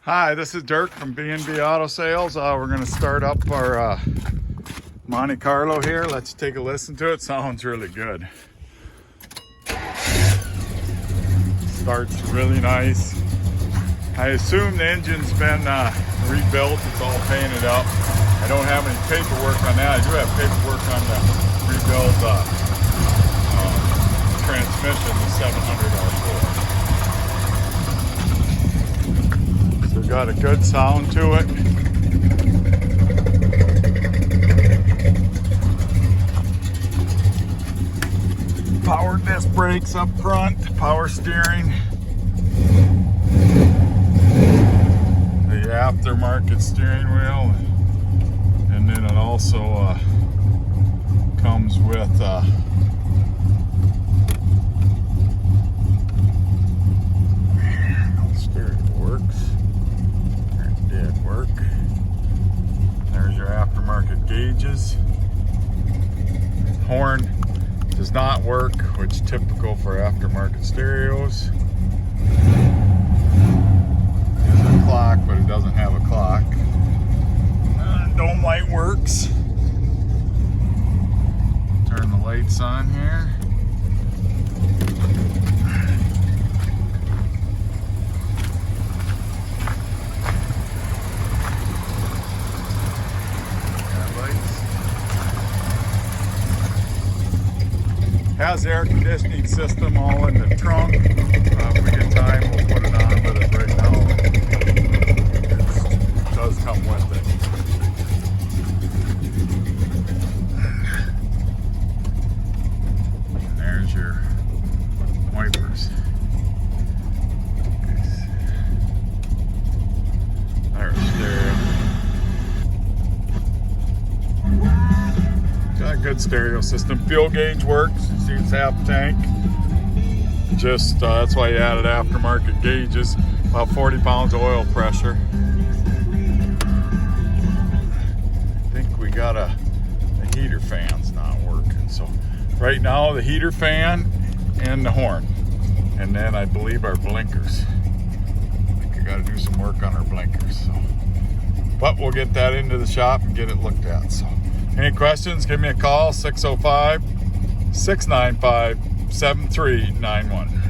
Hi, this is Dirk from B&B Auto Sales. We're going to start up our Monte Carlo here. Let's take a listen to it. Sounds really good. Starts really nice. I assume the engine's been rebuilt. It's all painted up. I don't have any paperwork on that. I do have paperwork on the rebuilt transmission, the 700R4. So got a good sound to it. Power disc brakes up front, power steering. The aftermarket steering wheel, and then it also comes with steering works. It did work. There's your aftermarket gauges. Horn does not work, which is typical for aftermarket stereos. There's a clock, but it doesn't have a clock. Dome light works. Turn the lights on here. Has the air conditioning system all in the trunk. If we get time, we'll put it on, but right now it does come with it. And there's your wipers. There's stereo. Got a good stereo system. Fuel gauge works. See, it's half tank. Just that's why you added aftermarket gauges. About 40 pounds of oil pressure. I think we got the heater fan's not working. So right now the heater fan and the horn, and then I believe our blinkers. I think we got to do some work on our blinkers. So, but we'll get that into the shop and get it looked at. So. Any questions, give me a call, 605-695-7391.